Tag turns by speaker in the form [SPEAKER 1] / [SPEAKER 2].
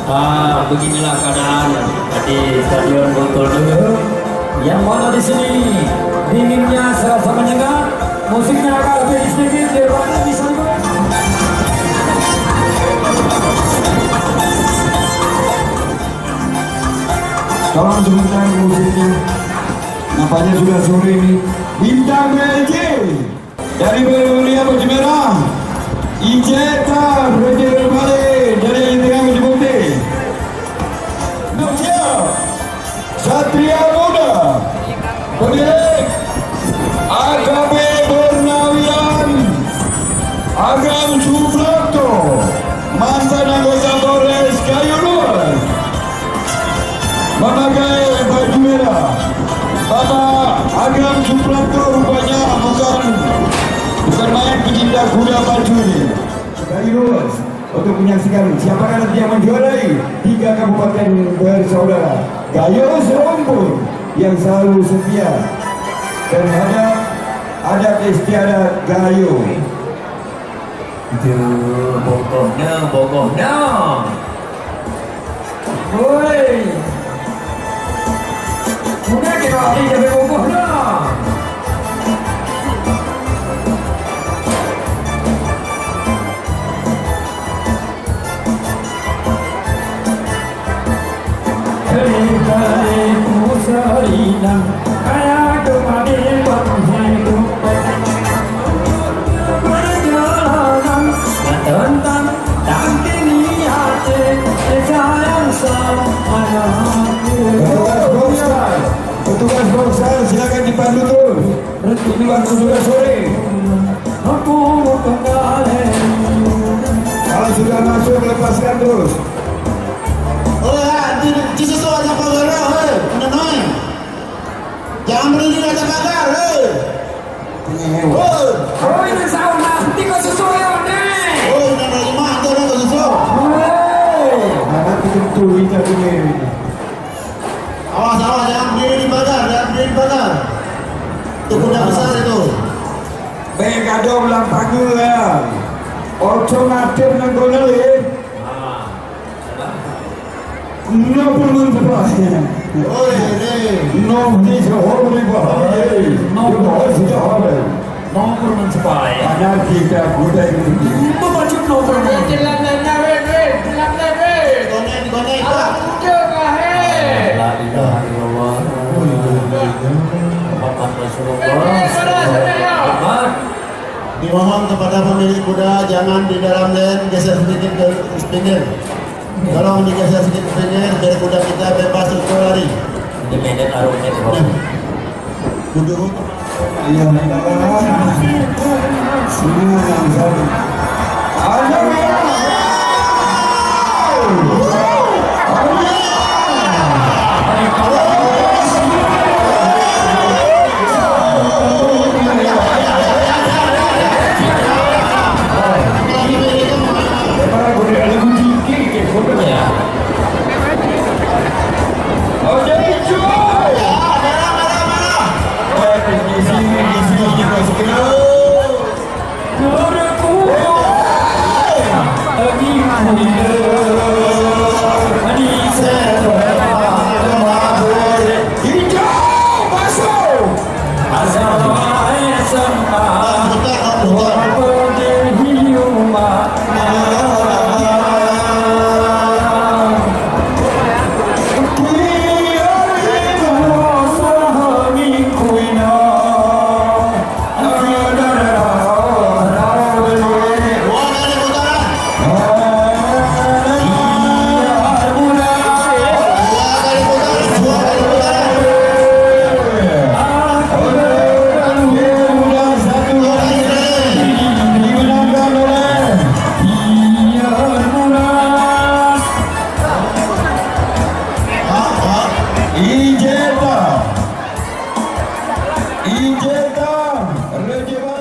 [SPEAKER 1] Beginilah keadaan di Stadion Botol dulu. Yang mana di sini dinginnya serasa menyengat, musiknya agak lebih sedikit daripada di sana.
[SPEAKER 2] Tolong sebentar musiknya. Nampaknya sudah sore ini. Bintang BLJ dari Belia Baju Merah, Ijeta Raja Berbalik dari yang tengah Baju Putih, Nokia Satria Muda pemilik AKP Bernawian Agam Suprapto, mantan anggota Polres Kayu Luar, memakai baju merah. Bapak Agam Suprapto rupanya bukan main pecinta kuda baju ini. Sekali luas untuk menyaksikan siapakah nanti yang menjuarai 3 kabupaten bersaudara. Gayo Serompur yang selalu setia terhadap adat istiadat Gayo.
[SPEAKER 1] Itu bogohnya.
[SPEAKER 2] Woi,
[SPEAKER 1] Udah kita hari jadi bogohnya.
[SPEAKER 2] Petugas boxer silakan dipandu terus. Ini waktu sudah sore. Kalau sudah masuk lepaskan terus.
[SPEAKER 3] Di situ ada pagar, hei, jangan berdiri di atas pagar, hei.
[SPEAKER 1] Oh ini sauna, tiga sesuai nih.
[SPEAKER 3] Oh, ini dari mana tuh orang susu?
[SPEAKER 2] Mana tentu kita punya ini.
[SPEAKER 3] Awas, jangan berdiri di pagar, Itu kuda besar itu.
[SPEAKER 2] Baik ada ulang pagar ya. Ojo ngatir nang kono ya. No perlu sebenarnya.
[SPEAKER 3] Oh, ini.
[SPEAKER 2] No bisa orang bahaya. No bisa orang.
[SPEAKER 1] Nomor mencapai.
[SPEAKER 2] Ada kita budaya ini.
[SPEAKER 1] Membaca nomor.
[SPEAKER 3] Jelas Dikonek.
[SPEAKER 1] La ilaha illallah. Muhammad Rasulullah.
[SPEAKER 3] Dimohon kepada pemilik kuda jangan di dalam lane, geser sedikit ke pinggir. Tolong digeser sedikit ke pinggir biar kuda kita bebas untuk lari.
[SPEAKER 1] Di Medan Arumnya
[SPEAKER 3] Kudu
[SPEAKER 2] Iya, semua yang sama. Ada Ijeta Raja